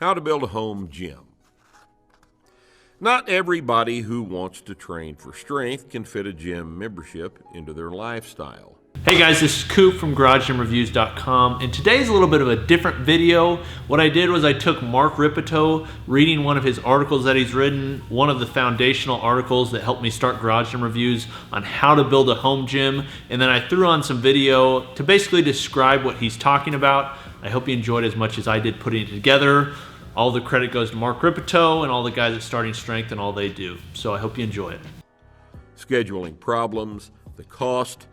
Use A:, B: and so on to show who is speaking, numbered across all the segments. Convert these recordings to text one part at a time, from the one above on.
A: How to build a home gym. Not everybody who wants to train for strength can fit a gym membership into their lifestyle.
B: Hey guys, this is Coop from GarageGymReviews.com, and today's a little bit of a different video. What I did was I took Mark Rippetoe, reading one of his articles that he's written, one of the foundational articles that helped me start Garage Gym Reviews on how to build a home gym, and then I threw on some video to basically describe what he's talking about. I hope you enjoyed as much as I did putting it together. All the credit goes to Mark Rippetoe and all the guys at Starting Strength and all they do. So I hope you enjoy it.
A: Scheduling problems, the cost,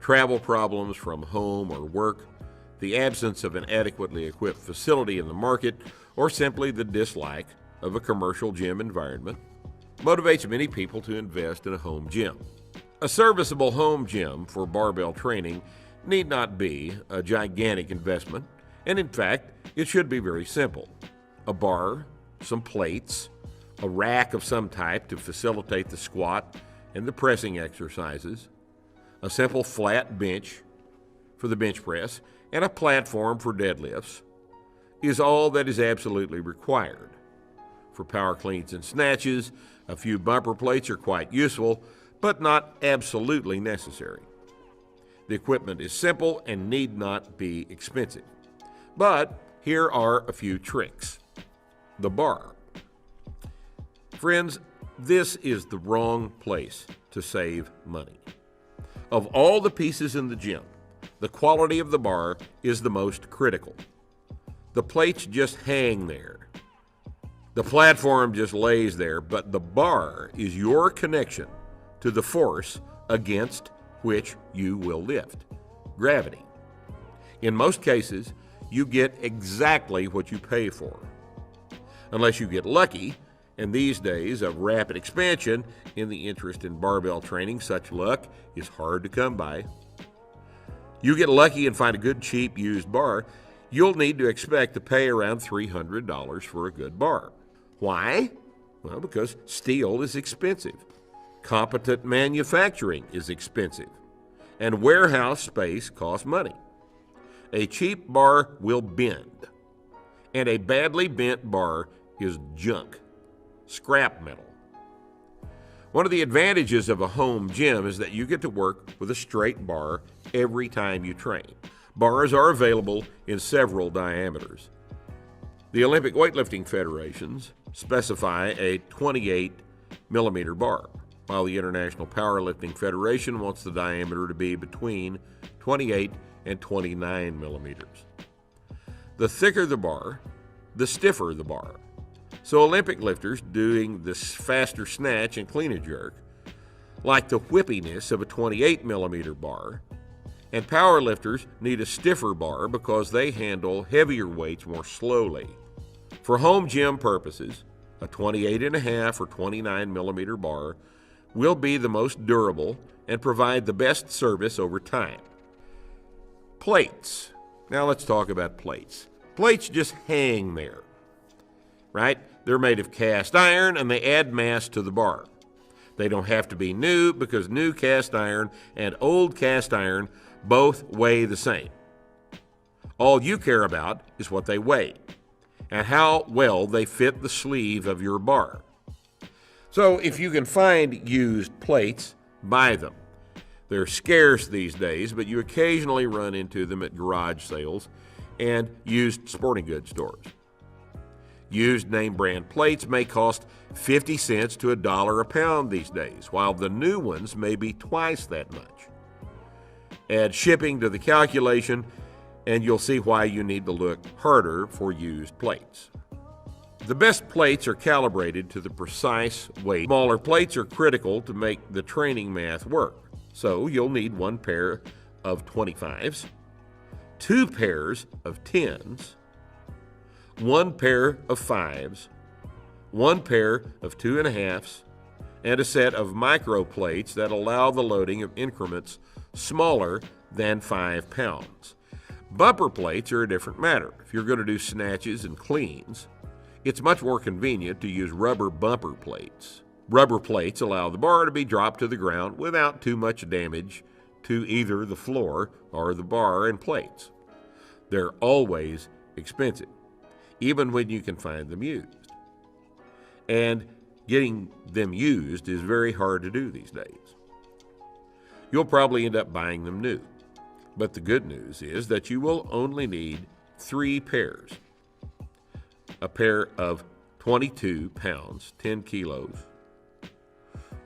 A: travel problems from home or work, the absence of an adequately equipped facility in the market, or simply the dislike of a commercial gym environment motivates many people to invest in a home gym. A serviceable home gym for barbell training need not be a gigantic investment, and in fact, it should be very simple. A bar, some plates, a rack of some type to facilitate the squat and the pressing exercises, a simple flat bench for the bench press, and a platform for deadlifts is all that is absolutely required. For power cleans and snatches, a few bumper plates are quite useful, but not absolutely necessary. The equipment is simple and need not be expensive. But here are a few tricks. The bar. Friends, this is the wrong place to save money. Of all the pieces in the gym, the quality of the bar is the most critical. The plates just hang there. The platform just lays there, but the bar is your connection to the force against which you will lift, gravity. In most cases, you get exactly what you pay for. Unless you get lucky, and these days of rapid expansion in the interest in barbell training, such luck is hard to come by. You get lucky and find a good cheap used bar, you'll need to expect to pay around $300 for a good bar. Why? Well, because steel is expensive, competent manufacturing is expensive, and warehouse space costs money. A cheap bar will bend, and a badly bent bar is junk, scrap metal. One of the advantages of a home gym is that you get to work with a straight bar every time you train. Bars are available in several diameters. The Olympic weightlifting federations specify a 28 millimeter bar, while the International Powerlifting Federation wants the diameter to be between 28 and 29 millimeters. The thicker the bar, the stiffer the bar. So Olympic lifters doing this faster snatch and clean and jerk like the whippiness of a 28 millimeter bar, and power lifters need a stiffer bar because they handle heavier weights more slowly. For home gym purposes, a 28.5 or 29 millimeter bar will be the most durable and provide the best service over time. Plates. Now let's talk about plates. Plates just hang there, right? They're made of cast iron and they add mass to the bar. They don't have to be new because new cast iron and old cast iron both weigh the same. All you care about is what they weigh and how well they fit the sleeve of your bar. So if you can find used plates, buy them. They're scarce these days, but you occasionally run into them at garage sales and used sporting goods stores. Used name brand plates may cost 50 cents to $1 a pound these days, while the new ones may be twice that much. Add shipping to the calculation, and you'll see why you need to look harder for used plates. The best plates are calibrated to the precise weight. Smaller plates are critical to make the training math work, so you'll need one pair of 25s, two pairs of 10s, one pair of 5s, one pair of 2.5s, and a set of micro plates that allow the loading of increments smaller than 5 pounds. Bumper plates are a different matter. If you're going to do snatches and cleans, it's much more convenient to use rubber bumper plates. Rubber plates allow the bar to be dropped to the ground without too much damage to either the floor or the bar and plates. They're always expensive. even when you can find them used. And getting them used is very hard to do these days. You'll probably end up buying them new. But the good news is that you will only need 3 pairs. A pair of 22 pounds, 10 kilos.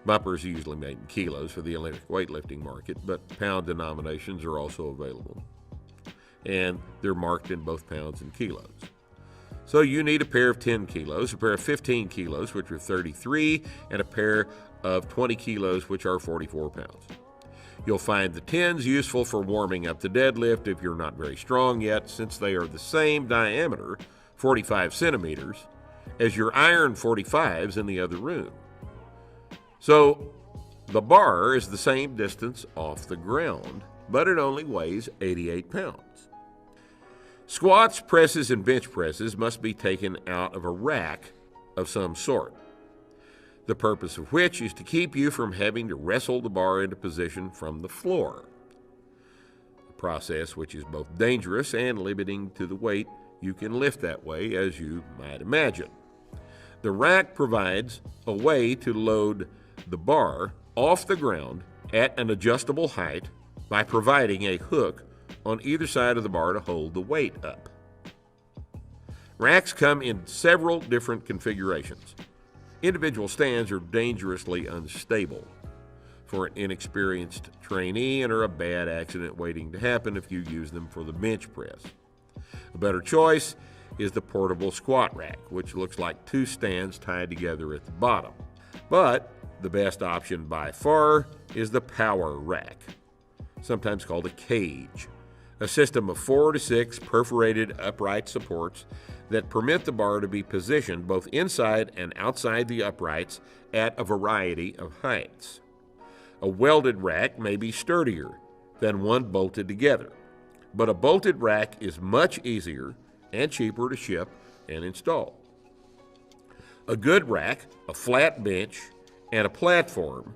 A: Bumpers are usually made in kilos for the Olympic weightlifting market, but pound denominations are also available. And they're marked in both pounds and kilos. So you need a pair of 10 kilos, a pair of 15 kilos, which are 33, and a pair of 20 kilos, which are 44 pounds. You'll find the 10s useful for warming up the deadlift if you're not very strong yet, since they are the same diameter, 45 centimeters, as your iron 45s in the other room. So the bar is the same distance off the ground, but it only weighs 88 pounds. Squats, presses, and bench presses must be taken out of a rack of some sort, the purpose of which is to keep you from having to wrestle the bar into position from the floor, a process which is both dangerous and limiting to the weight you can lift that way, as you might imagine. The rack provides a way to load the bar off the ground at an adjustable height by providing a hook on either side of the bar to hold the weight up. Racks come in several different configurations. Individual stands are dangerously unstable for an inexperienced trainee and are a bad accident waiting to happen if you use them for the bench press. A better choice is the portable squat rack, which looks like 2 stands tied together at the bottom. But the best option by far is the power rack, sometimes called a cage, a system of 4 to 6 perforated upright supports that permit the bar to be positioned both inside and outside the uprights at a variety of heights. A welded rack may be sturdier than one bolted together, but a bolted rack is much easier and cheaper to ship and install. A good rack, a flat bench, and a platform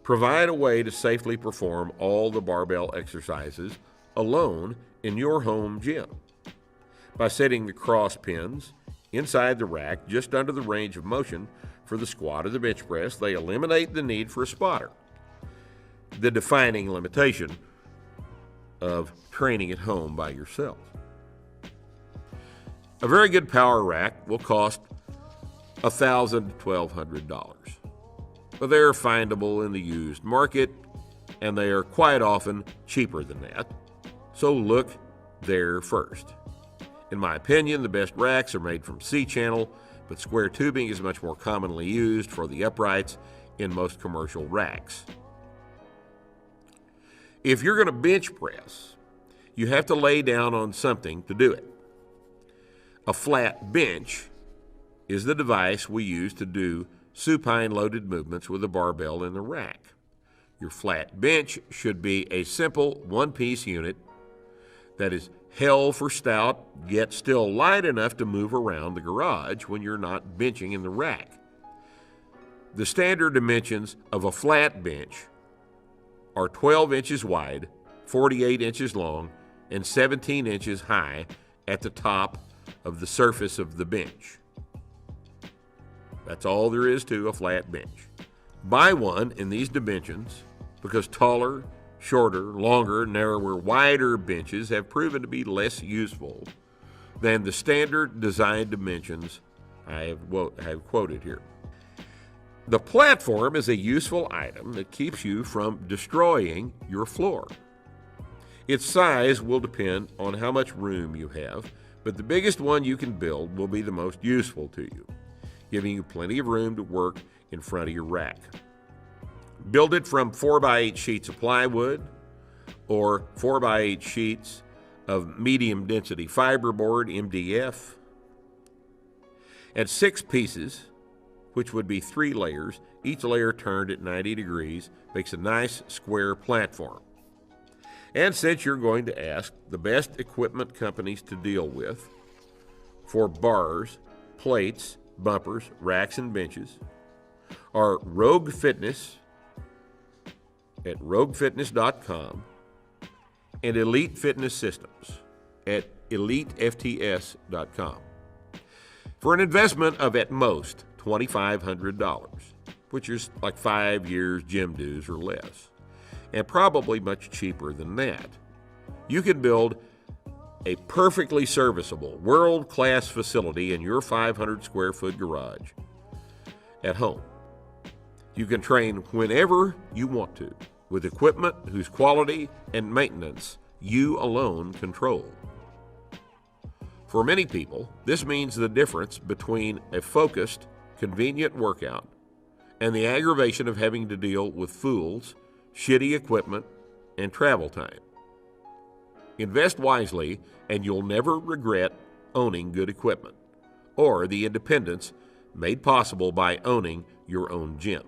A: provide a way to safely perform all the barbell exercises alone in your home gym. By setting the cross pins inside the rack just under the range of motion for the squat or the bench press, they eliminate the need for a spotter, the defining limitation of training at home by yourself. A very good power rack will cost $1,000 to $1,200, but they are findable in the used market, and they are quite often cheaper than that, so look there first. In my opinion, the best racks are made from C-channel, but square tubing is much more commonly used for the uprights in most commercial racks. If you're going to bench press, you have to lay down on something to do it. A flat bench is the device we use to do supine loaded movements with a barbell in the rack. Your flat bench should be a simple one-piece unit that is held for stout, yet still light enough to move around the garage when you're not benching in the rack. The standard dimensions of a flat bench are 12 inches wide, 48 inches long, and 17 inches high at the top of the surface of the bench. That's all there is to a flat bench. Buy one in these dimensions because taller, shorter, longer, narrower, wider benches have proven to be less useful than the standard design dimensions I have quoted here. The platform is a useful item that keeps you from destroying your floor. Its size will depend on how much room you have, but the biggest one you can build will be the most useful to you, giving you plenty of room to work in front of your rack. Build it from 4x8 sheets of plywood or 4x8 sheets of medium density fiberboard, MDF. At 6 pieces, which would be 3 layers, each layer turned at 90 degrees, makes a nice square platform. And since you're going to ask, the best equipment companies to deal with for bars, plates, bumpers, racks, and benches are Rogue Fitness at roguefitness.com and Elite Fitness Systems at elitefts.com. for an investment of at most $2,500, which is like 5 years gym dues or less, and probably much cheaper than that. You can build a perfectly serviceable, world-class facility in your 500 square foot garage at home. You can train whenever you want to, with equipment whose quality and maintenance you alone control. For many people, this means the difference between a focused, convenient workout and the aggravation of having to deal with fools, shitty equipment, and travel time. Invest wisely, and you'll never regret owning good equipment or the independence made possible by owning your own gym.